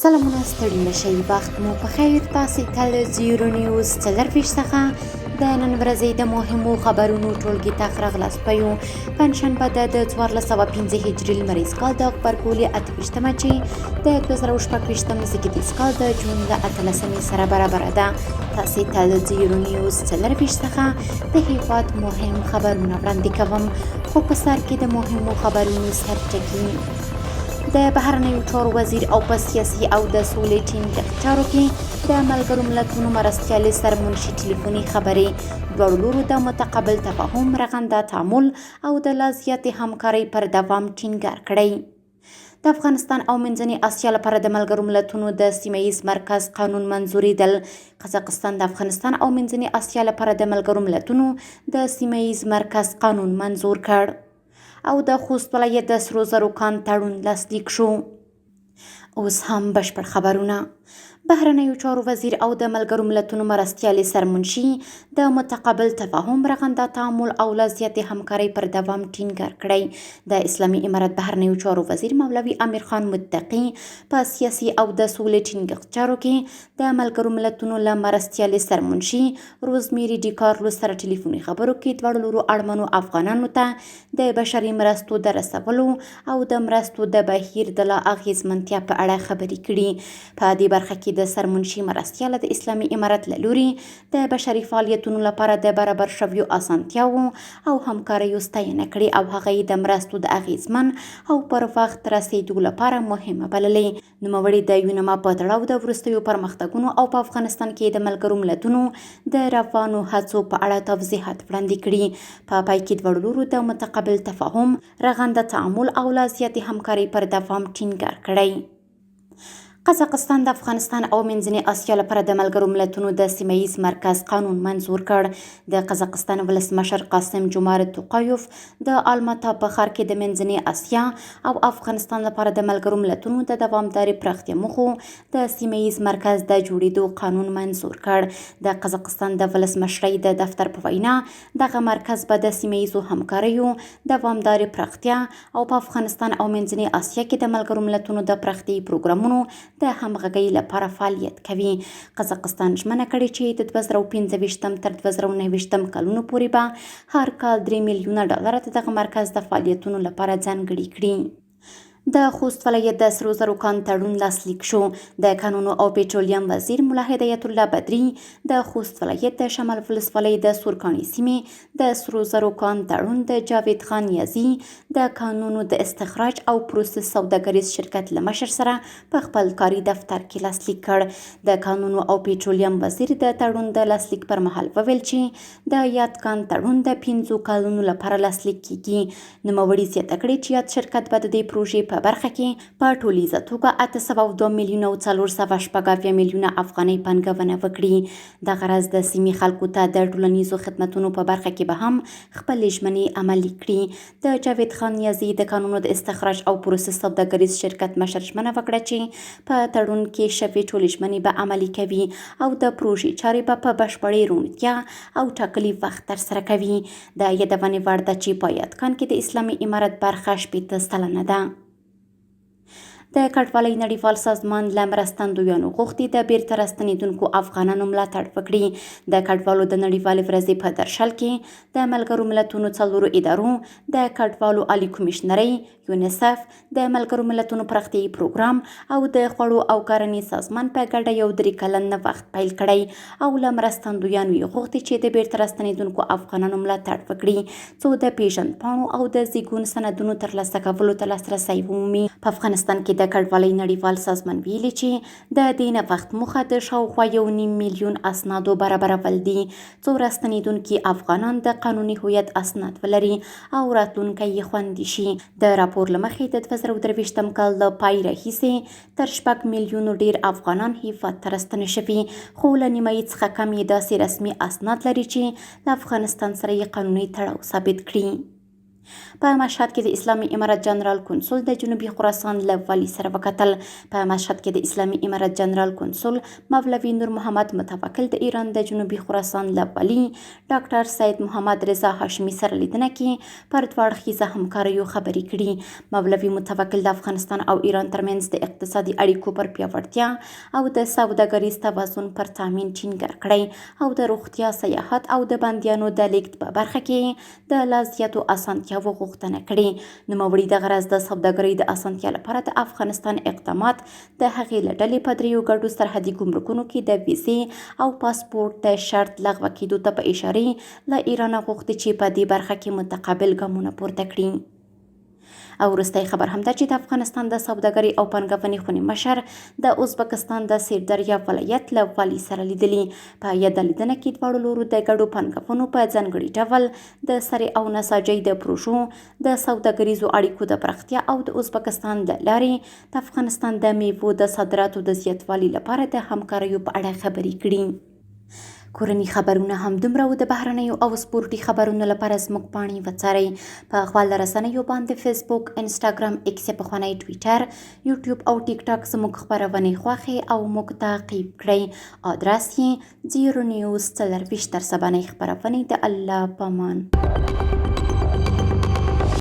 سلامونه ستړي نشئ وخت مو په خیر تاسې تل زیرو نیوز 24 څخه د نن ورځې د مهمو خبرونو ټولګي ته راغلاست پيو پنځشنبه د 1415 هجري لمریز کال د غبرګولي 28مه چې د 2016 زیږدیز کال د جون د 18 سره برابر ده. تاسې تل زیرو نیوز 24 څخه د هیواد مهم خبرونه وړاندې کوم، خو په سر کې د مهمو خبرونو سرټکي. د بهرنیو چارو وزیر او په سیاسي او د سولې ټینګښت چارو کې د ملګرو ملتونو مرستیالې سرمنشي ټلیفوني خبرې دواړو لورو د متقابل تفاهم، رغنده تعامل او د لا زیاتې همکارۍ پر دوام ټینګار کړی. د افغانستان او منځنۍ اسیا لپاره د ملګرو ملتونو د سیمهییز مرکز قانون منظوریدل. قزاقستان د افغانستان او منځنۍ اسیا لپاره د ملګرو ملتونو د سیمهییز مرکز قانون منظور کړ او د خوست ولایت د سرو زرو کان تړون لاسلیک شو. اوس هم بشپړ خبرونه. بهرنیو چارو وزیر او د ملګرو ملتونو مرستیالې سرمنشي د متقابل تفاهم، رغنده تعامل او لا زیاتې همکارۍ پر دوام ټینګار کړی. د اسلامي امارت بهرنیو چارو وزیر مولوي امیر خان متقي په سیاسي او د سولې ټینګښت چارو کې د ملګرو ملتونو له مرستیالې سرمنشي روزمیری ډي کارلوس سره ټلیفوني خبرو کې دواړو لورو اړمنو افغانانو ته د بشري مرستو د رسولو او د مرستو د بهیر د لا اغیزمنتیا په اړه خبرې کړي. په دې برخه کې د سرمنشي مرستیاله د اسلامي امارت له لوري د بشري فعالیتونو لپاره د برابر شویو اسانتیاو او همکاریو ستاینه کړې او هغه یې د مرستو د اغیزمن او پر وخت رسیدو لپاره مهمه بللې. نوموړي د یونما په تړاو د وروستیو پرمختګونو او په افغانستان کې د ملګرو ملتونو د روانو هڅو په اړه توضیحات وړاندې کړي. په پای کې دواړو لورو د متقابل تفاهم، رغنده تعامل او لا زیاتې همکارۍ پر دوام ټینګار کړی. قزاقستان د افغانستان او منځنۍ اسیا لپاره د ملګرو ملتونو د سیمهییز مرکز قانون منظور کړ. د قزاقستان ولسمشر قاسم جومارت توقایوف د آلماتا په ښار کې د منځنۍ اسیا او افغانستان لپاره د ملګرو ملتونو د دوامدارې پراختیا موخو د سیمهییز مرکز د جوړېدو قانون منظور کړ. د قزاقستان د ولسمشرۍ د دفتر په وینا دغه مرکز به د سیمهییزو همکاریو دوامدارې پراختیا او په افغانستان او منځنۍ اسیا کې د ملګرو ملتونو د پراختیايي پروګرامونو د همغږۍ لپاره فعالیت کوي. قزاقستان ژمنه کړې چې د 2025 تر 2029 کلونو پورې به هر کال 3 میلیونه ډالر د دغه مرکز د فعالیتونو لپاره ځانګړي کړي. د خوست ولایت د سرو زرو کان تړون لاسلیک شو. د کانونو او پېټرولیم وزیر ملا هدایت الله بدري د خوست ولایت د شمال ولسوالۍ د سورکاڼي سیمې د سرو زرو کان تړون د جاوید خان یزي د کانونو د استخراج او پروسس سوداګریز شرکت له مشر سره په خپل کاري دفتر کې لاسلیک کړ. د کانونو او پېټرولیم وزیر د تړون د لاسلیک پر مهال وویل چې د یاد کان تړون د 5 کلونو لپاره لاسلیک کیږي. نوموړي زیاته کړې چې یاد شرکت به د دې پروژې په برخه کې په ټولیزه توګه 802 میلیونه او 414 میلیونه افغانۍ پانګونه وکړي. دغه راز د سیمې خلکو ته د ټولنیزو خدمتونو په برخه کې به هم خپلې ژمنې عملي کړي. د جاوید خان یزي د کانونو د استخراج او پروسس سوداګریز شرکت مشر ژمنه وکړه چې په تړون کې شوې ټولې ژمنې به عملي کوي او د پروژې چارې به په بشپړې روڼتیا او ټاکلي وخت ترسره کوي. د یادونې وړ ده چې په یاد کان کې د اسلامي امارت برخه 80 سلنه ده. د کډوالۍ نړیوال سازمان له مرستندویانو غوښتي د بیرته راستنېدونکو افغانانو ملاتړ وکړي. د کډوالو د نړیوالې ورځې په درشل کې د ملګرو ملتونو 4 ادارو د کډوالو عالی کمیشنرۍ، یونیسف، د ملګرو ملتونو پراختیايي پروګرام او د خوړو او کرنې سازمان په ګډه یو 3 کلن نوښت پیل کړی او له مرستندویانو یې غوښتي چې د بیرته راستنېدونکو افغانانو ملاتړ وکړي څو د پیژندپاڼو او د زیږون سندونو ترلاسه کولو ته لاسرسی ومومي. په افغانستان کې د کډوالۍ نړیوال سازمان ویلي چې د دې نوښت موخه د شاوخوا 1.5 میلیون اسنادو برابرول دي څو راستنېدونکي افغانان د قانوني هویت اسناد ولري او راتلونکی یې خوندي شي. د راپور له مخې د 2023 کال له پای راهیسې تر 6 میلیونو ډیر افغانان هیواد ته راستنه شوي، خو له نیمایي څخه کم یې داسې رسمي اسناد لري چې له افغانستان سره یې قانوني تړاو ثابت کړي. په مشهد کې د اسلامي امارت جنرال کنسول د جنوبي خراسان له والي سره وکتل. په مشهد کې د اسلامي امارت جنرال کنسول مولوي نور محمد متوکل د ایران د جنوبي خراسان له والي ډاکټر سید محمد رضا هاشمي سره لیدنه کې پر دوه اړخیزه همکاریو خبرې کړي. مولوي متوکل د افغانستان او ایران ترمنځ د اقتصادي اړیکو پر پیاوړتیا او د سوداګریز توازن پر تامین ټینګار کړی او د روغتیا، سیاحت او د بندیانو د لیږد په برخه کې د لا زیاتو اسانتیاوو غوښتنه کړې. نوموړي دغه راز د سوداګرۍ د اسانتیا لپاره د افغانستان اقدامات د هغې له ډلې په دریو ګډو سرحدي ګمرکونو کې د ویزې او پاسپورټ د شرط لغوه کېدو ته په اشارې له ایرانه غوښتي چې په دې برخه کې متقابل ګامونه پورته کړي. او وروستی خبر هم دا چې د افغانستان د سوداګرۍ او پانګونې خونې مشر د ازبکستان د سردریاب ولایت له والي سره لیدلي. په یاده لیدنه کې دواړو لورو د ګډو پانګونو په ځانګړي ډول د سرې او نساجۍ د پروژو د سوداګریزو اړیکو د پراختیا او د ازبکستان له لارې د افغانستان د میوو د صادراتو د زیاتوالي لپاره د همکاریو په اړه خبرې کړي. کورني خبرونه هم دومره و. د بهرنیو او سپورټي خبرونو لپاره زموږ پاڼې وڅارئ. په خپل رسنیو باندې فیسبوک، انسټاګرام، ایکس پخوانی ټویټر، یوټیوب او ټیک ټاک زموږ خپرونې خوښې او موږ تعقیب کړئ. ادرس یې 0 نیوز 24 تر سبانۍ خپرونې. د الله پامان.